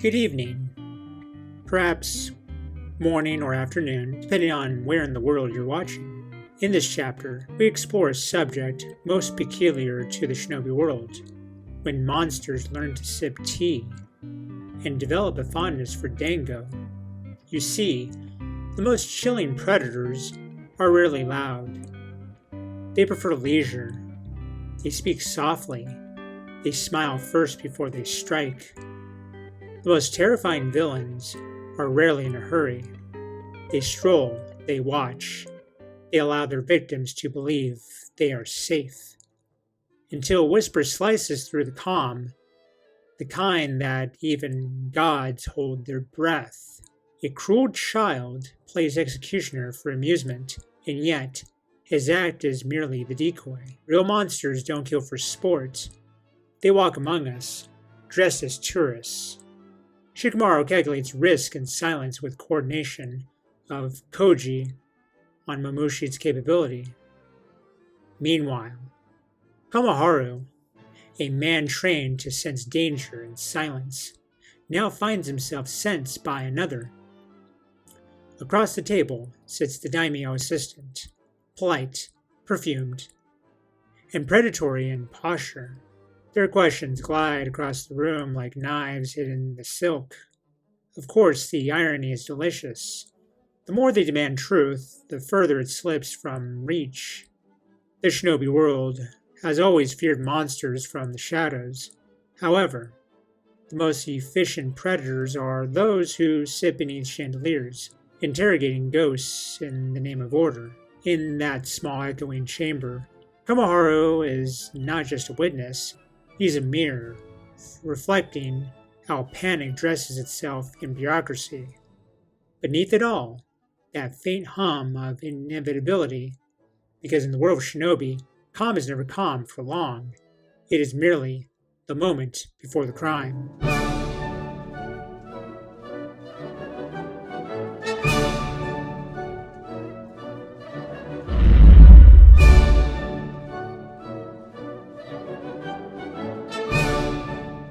Good evening, perhaps morning or afternoon, depending on where in the world you're watching. In this chapter, we explore a subject most peculiar to the shinobi world, when monsters learn to sip tea and develop a fondness for dango. You see, the most chilling predators are rarely loud. They prefer leisure. They speak softly. They smile first before they strike. The most terrifying villains are rarely in a hurry. They stroll, they watch, they allow their victims to believe they are safe. Until a whisper slices through the calm, the kind that even gods hold their breath. A cruel child plays executioner for amusement, and yet his act is merely the decoy. Real monsters don't kill for sport. They walk among us, dressed as tourists. Shikamaru calculates risk and silence with coordination of Koji on Mamushi's capability. Meanwhile, Kamaharu, a man trained to sense danger in silence, now finds himself sensed by another. Across the table sits the daimyo assistant, polite, perfumed, and predatory in posture. Their questions glide across the room like knives hidden in the silk. Of course, the irony is delicious. The more they demand truth, the further it slips from reach. The shinobi world has always feared monsters from the shadows. However, the most efficient predators are those who sit beneath chandeliers, interrogating ghosts in the name of order. In that small echoing chamber, Kamaharu is not just a witness. He's a mirror, reflecting how panic dresses itself in bureaucracy. Beneath it all, that faint hum of inevitability, because in the world of shinobi, calm is never calm for long. It is merely the moment before the crime.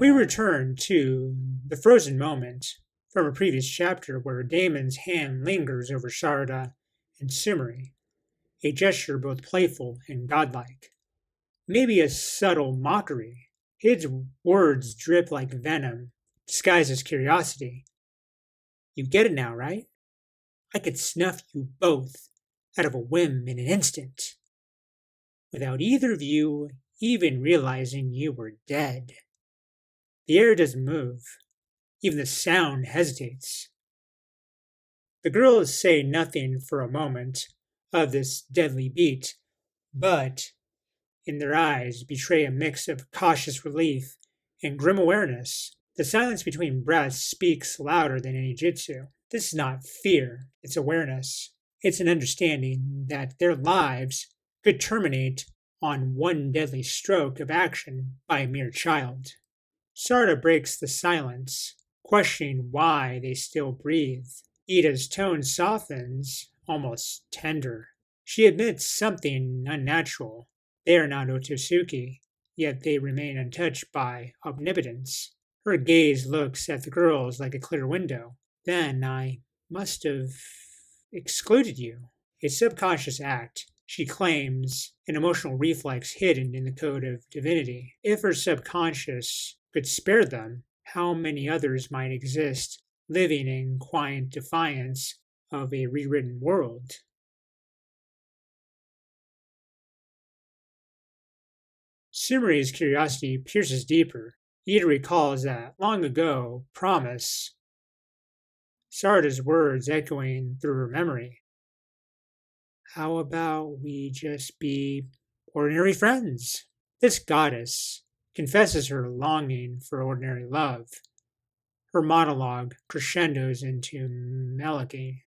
We return to the frozen moment from a previous chapter where Daemon's hand lingers over Sarada and Sumeri, a gesture both playful and godlike. Maybe a subtle mockery. His words drip like venom, disguised as curiosity. You get it now, right? I could snuff you both out of a whim in an instant, without either of you even realizing you were dead. The air doesn't move. Even the sound hesitates. The girls say nothing for a moment of this deadly beat, but in their eyes betray a mix of cautious relief and grim awareness. The silence between breaths speaks louder than any jutsu. This is not fear, it's awareness. It's an understanding that their lives could terminate on one deadly stroke of action by a mere child. Sarada breaks the silence, questioning why they still breathe. Ida's tone softens, almost tender. She admits something unnatural. They are not Otsutsuki, yet they remain untouched by omnipotence. Her gaze looks at the girls like a clear window. Then I must have excluded you. A subconscious act, she claims, an emotional reflex hidden in the code of divinity. If her subconscious could spare them, how many others might exist living in quiet defiance of a rewritten world? Sumeri's curiosity pierces deeper. Ida recalls that long ago promise, Sarada's words echoing through her memory. How about we just be ordinary friends? This goddess confesses her longing for ordinary love. Her monologue crescendos into melody.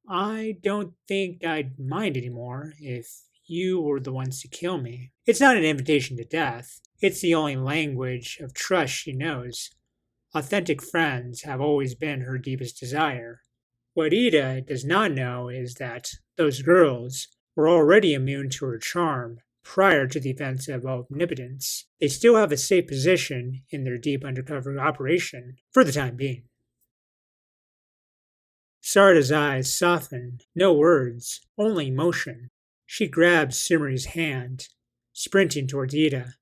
I don't think I'd mind anymore if you were the ones to kill me. It's not an invitation to death. It's the only language of trust she knows. Authentic friends have always been her deepest desire. What Ida does not know is that those girls were already immune to her charm prior to the events of Omnipotence, they still have a safe position in their deep undercover operation for the time being. Sarada's eyes soften, no words, only motion. She grabs Sumeri's hand, sprinting towards Ida.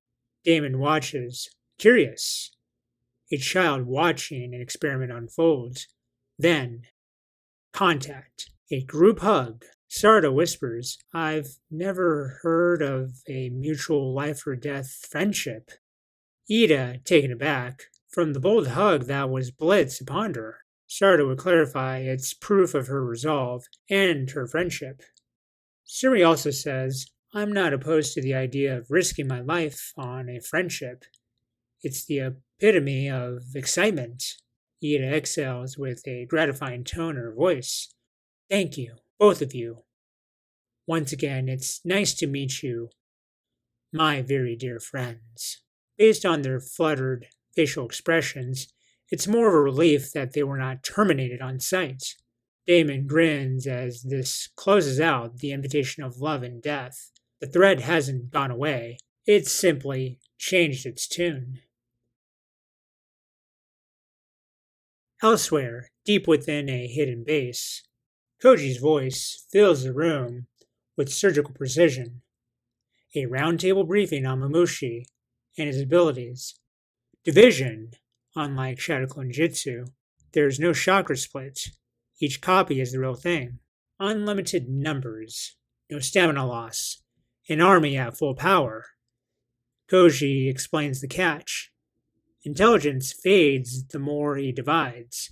Daemon watches, curious. A child watching an experiment unfold. Then, contact. A group hug. Sarada whispers, I've never heard of a mutual life or death friendship. Ida, taken aback, from the bold hug that was blitz upon her. Sarada would clarify it's proof of her resolve and her friendship. Suri also says, I'm not opposed to the idea of risking my life on a friendship. It's the epitome of excitement. Ida exhales with a gratifying tone in her voice. Thank you, both of you. Once again, it's nice to meet you, my very dear friends. Based on their fluttered facial expressions, it's more of a relief that they were not terminated on sight. Daemon grins as this closes out the invitation of love and death. The thread hasn't gone away, it's simply changed its tune. Elsewhere, deep within a hidden base, Koji's voice fills the room with surgical precision. A roundtable briefing on Mamushi and his abilities. Division, unlike Shadow Clone Jutsu, there is no chakra split. Each copy is the real thing. Unlimited numbers, no stamina loss, an army at full power. Koji explains the catch. Intelligence fades the more he divides.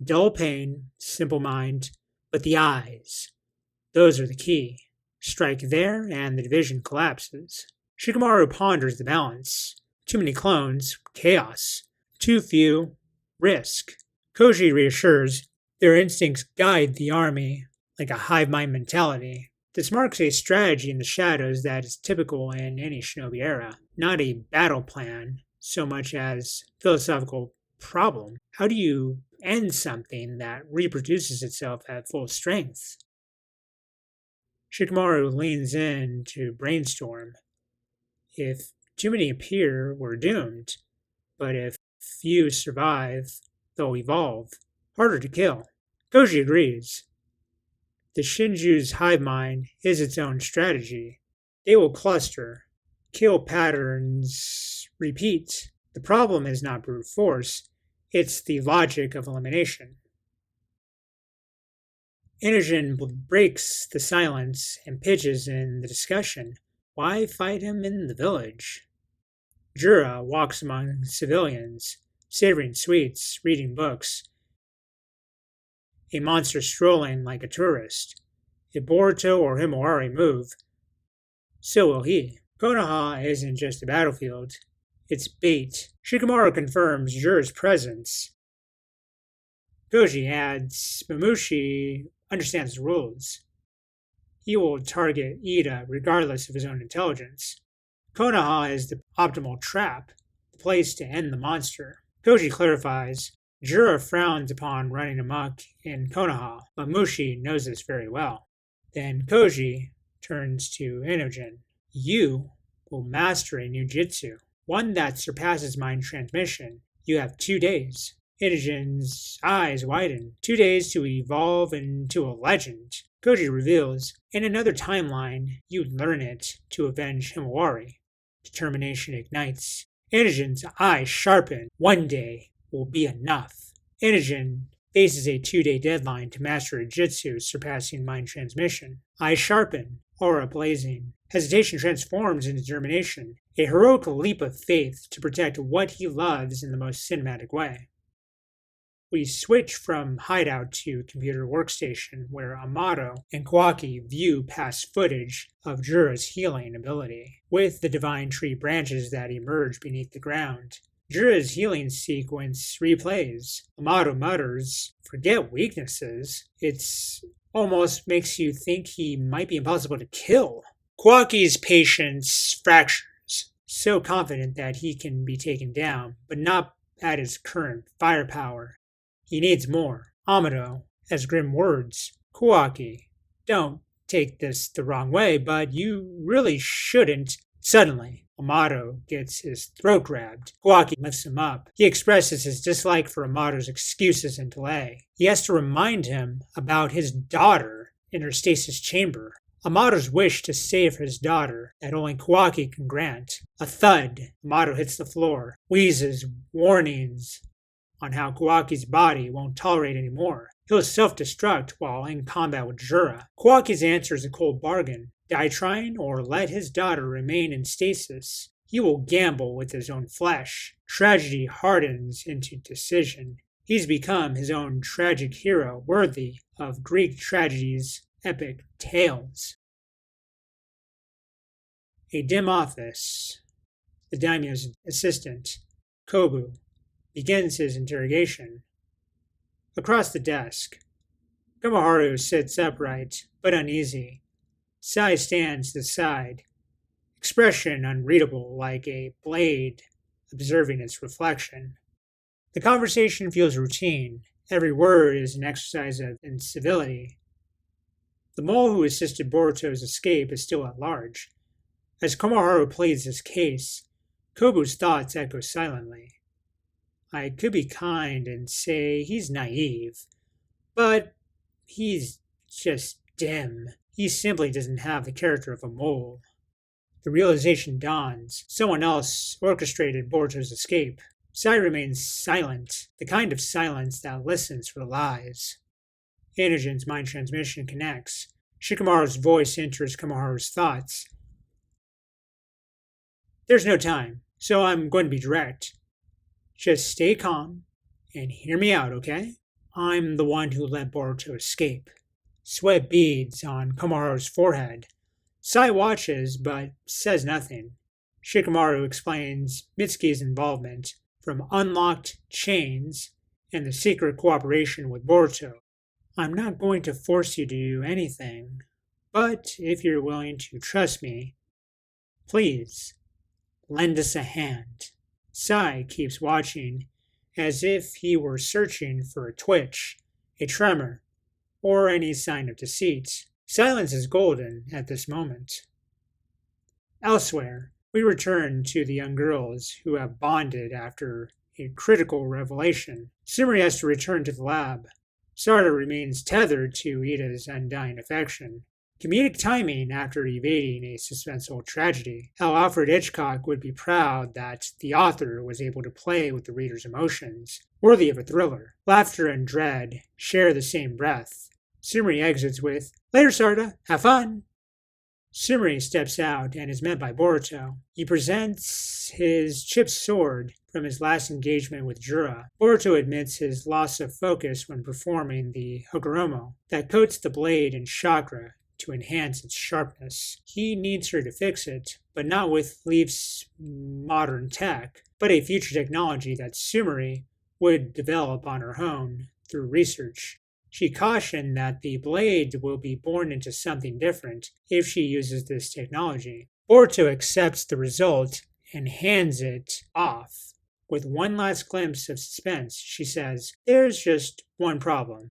Dull pain, simple mind, but the eyes. Those are the key. Strike there and the division collapses. Shikamaru ponders the balance. Too many clones, chaos. Too few, risk. Koji reassures, their instincts guide the army like a hive mind mentality. This marks a strategy in the shadows that is typical in any shinobi era, not a battle plan so much as philosophical problem. How do you end something that reproduces itself at full strength? Shikamaru leans in to brainstorm. If too many appear, we're doomed. But if few survive, they'll evolve. Harder to kill. Koji agrees. The Shinju's hive mind is its own strategy. They will cluster. Kill patterns repeat. The problem is not brute force, it's the logic of elimination. Inojin breaks the silence and pitches in the discussion. Why fight him in the village? Jura walks among civilians, savoring sweets, reading books. A monster strolling like a tourist. If Boruto or Himawari move, so will he. Konoha isn't just a battlefield, it's bait. Shikamaru confirms Jura's presence. Koji adds, Mamushi understands the rules. He will target Ida regardless of his own intelligence. Konoha is the optimal trap, the place to end the monster. Koji clarifies, Jura frowns upon running amok in Konoha, but Mamushi knows this very well. Then Koji turns to Inojin. You will master a new jutsu, one that surpasses mind transmission. You have 2 days. Inojin's eyes widen. 2 days to evolve into a legend. Koji reveals, in another timeline, you learn it to avenge Himawari. Determination ignites. Inojin's eyes sharpen. 1 day will be enough. Inojin faces a 2-day deadline to master a jutsu surpassing mind transmission. Eyes sharpen, aura blazing. Hesitation transforms into determination, a heroic leap of faith to protect what he loves in the most cinematic way. We switch from hideout to computer workstation, where Amado and Kawaki view past footage of Jura's healing ability, with the divine tree branches that emerge beneath the ground. Jura's healing sequence replays. Amado mutters, forget weaknesses. It's almost makes you think he might be impossible to kill. Kawaki's patience fractures, so confident that he can be taken down, but not at his current firepower. He needs more. Amado has grim words. Kawaki, don't take this the wrong way, but you really shouldn't. Suddenly, Amado gets his throat grabbed. Kawaki lifts him up. He expresses his dislike for Amado's excuses and delay. He has to remind him about his daughter in her stasis chamber. Amado's wish to save his daughter that only Kawaki can grant. A thud. Amado hits the floor. Wheezes warnings on how Kawaki's body won't tolerate anymore. He'll self-destruct while in combat with Jura. Kawaki's answer is a cold bargain. Die trying or let his daughter remain in stasis. He will gamble with his own flesh. Tragedy hardens into decision. He's become his own tragic hero, worthy of Greek tragedy's epic tales. A dim office. The daimyo's assistant, Kobu, begins his interrogation. Across the desk, Komaharu sits upright but uneasy. Sai stands to the side, expression unreadable like a blade observing its reflection. The conversation feels routine. Every word is an exercise of incivility. The mole who assisted Boruto's escape is still at large. As Komaharu pleads his case, Kobu's thoughts echo silently. I could be kind and say he's naive, but he's just dim. He simply doesn't have the character of a mole. The realization dawns. Someone else orchestrated Boruto's escape. Sai remains silent, the kind of silence that listens for lies. Inojin's mind transmission connects. Shikamaru's voice enters Komaharu's thoughts. There's no time, so I'm going to be direct. Just stay calm and hear me out, okay? I'm the one who let Boruto escape. Sweat beads on Komaharu's forehead. Sai watches, but says nothing. Shikamaru explains Mitsuki's involvement, from unlocked chains and the secret cooperation with Boruto. I'm not going to force you to do anything, but if you're willing to trust me, please, lend us a hand. Sai keeps watching, as if he were searching for a twitch, a tremor, or any sign of deceit. Silence is golden at this moment. Elsewhere, we return to the young girls who have bonded after a critical revelation. Sumeri has to return to the lab. Sarda remains tethered to Ida's undying affection. Comedic timing after evading a suspenseful tragedy. How Alfred Hitchcock would be proud that the author was able to play with the reader's emotions, worthy of a thriller. Laughter and dread share the same breath. Sumeri exits with, "Later, Sarda, have fun!" Sumeri steps out and is met by Boruto. He presents his chipped sword from his last engagement with Jura. Boruto admits his loss of focus when performing the Hokoromo that coats the blade in chakra to enhance its sharpness. He needs her to fix it, but not with Leaf's modern tech, but a future technology that Sumeri would develop on her own through research. She cautioned that the blade will be born into something different if she uses this technology. Boruto accepts the result and hands it off. With one last glimpse of suspense, she says, "There's just one problem.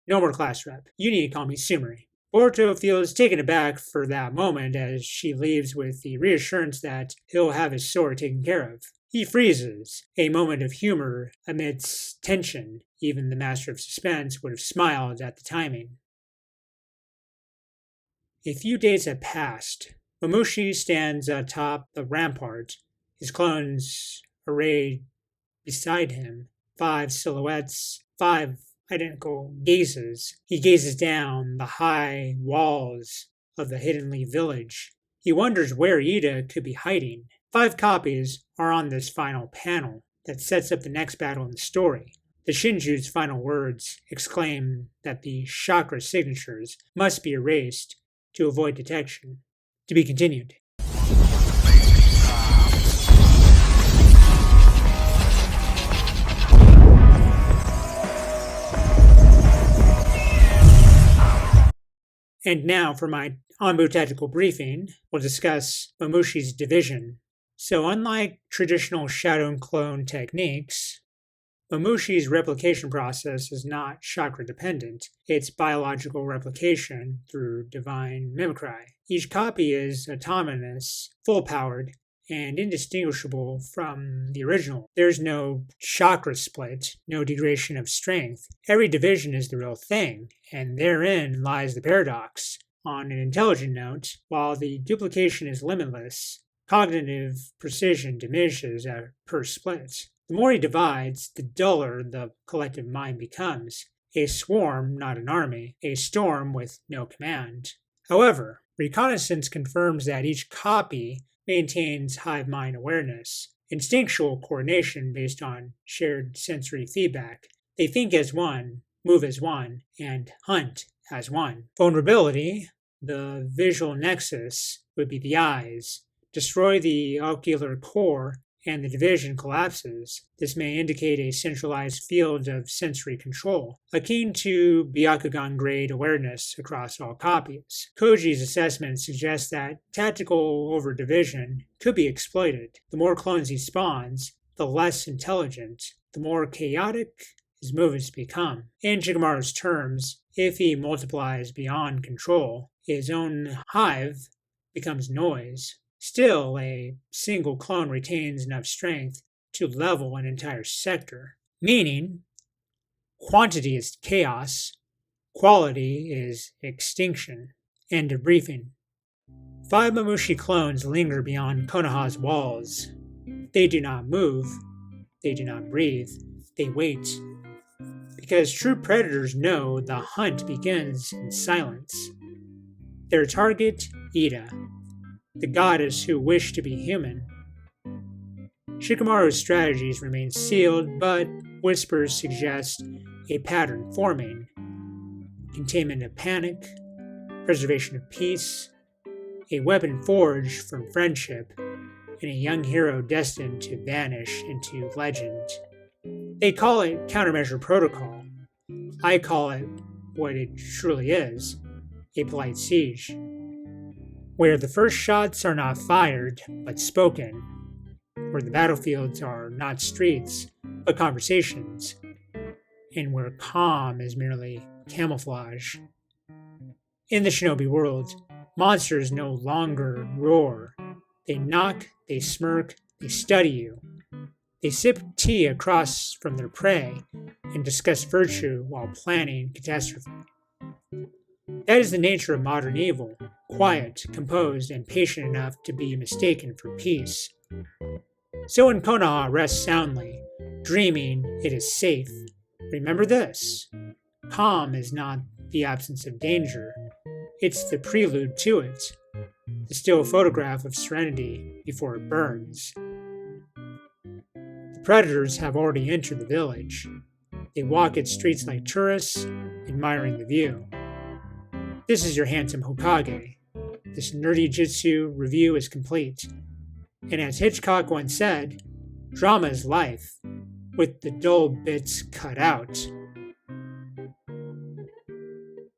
No more class rep. You need to call me Sumeri." Boruto feels taken aback for that moment as she leaves with the reassurance that he'll have his sword taken care of. He freezes, a moment of humor amidst tension. Even the master of suspense would have smiled at the timing. A few days have passed. Mamushi stands atop the rampart, his clones arrayed beside him. 5 silhouettes, 5 identical gazes. He gazes down the high walls of the Hidden Leaf village. He wonders where Ida could be hiding. 5 copies are on this final panel that sets up the next battle in the story. The Shinju's final words exclaim that the chakra signatures must be erased to avoid detection. To be continued. And now for my Anbu tactical briefing, we'll discuss Mamushi's division. So unlike traditional shadow and clone techniques, Mamushi's replication process is not chakra dependent. It's biological replication through divine mimicry. Each copy is autonomous, full-powered, and indistinguishable from the original. There's no chakra split, no degradation of strength. Every division is the real thing, and therein lies the paradox. On an intelligent note, while the duplication is limitless, cognitive precision diminishes per split. The more he divides, the duller the collective mind becomes. A swarm, not an army, a storm with no command. However, reconnaissance confirms that each copy maintains hive mind awareness, instinctual coordination based on shared sensory feedback. They think as one, move as one, and hunt as one. Vulnerability, the visual nexus, would be the eyes. Destroy the ocular core and the division collapses. This may indicate a centralized field of sensory control, akin to Byakugan-grade awareness across all copies. Koji's assessment suggests that tactical overdivision could be exploited. The more clones he spawns, the less intelligent, the more chaotic his movements become. In Shikamaru's terms, if he multiplies beyond control, his own hive becomes noise. Still, a single clone retains enough strength to level an entire sector, meaning quantity is chaos, quality is extinction. End of briefing. 5 Mamushi clones linger beyond Konoha's walls. They do not move, they do not breathe, they wait. Because true predators know the hunt begins in silence. Their target, Ida, the goddess who wished to be human. Shikamaru's strategies remain sealed, but whispers suggest a pattern forming. Containment of panic, preservation of peace, a weapon forged from friendship, and a young hero destined to vanish into legend. They call it countermeasure protocol. I call it what it truly is, a polite siege, where the first shots are not fired, but spoken, where the battlefields are not streets, but conversations, and where calm is merely camouflage. In the shinobi world, monsters no longer roar. They knock, they smirk, they study you. They sip tea across from their prey and discuss virtue while planning catastrophe. That is the nature of modern evil, quiet, composed, and patient enough to be mistaken for peace. So when Konoha rests soundly, dreaming it is safe, remember this: calm is not the absence of danger, it's the prelude to it, the still photograph of serenity before it burns. The predators have already entered the village. They walk its streets like tourists, admiring the view. This is your handsome Hokage. This nerdy jutsu review is complete. And as Hitchcock once said, drama is life, with the dull bits cut out.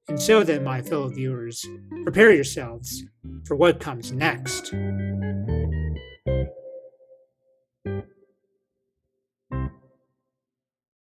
And so then, my fellow viewers, prepare yourselves for what comes next.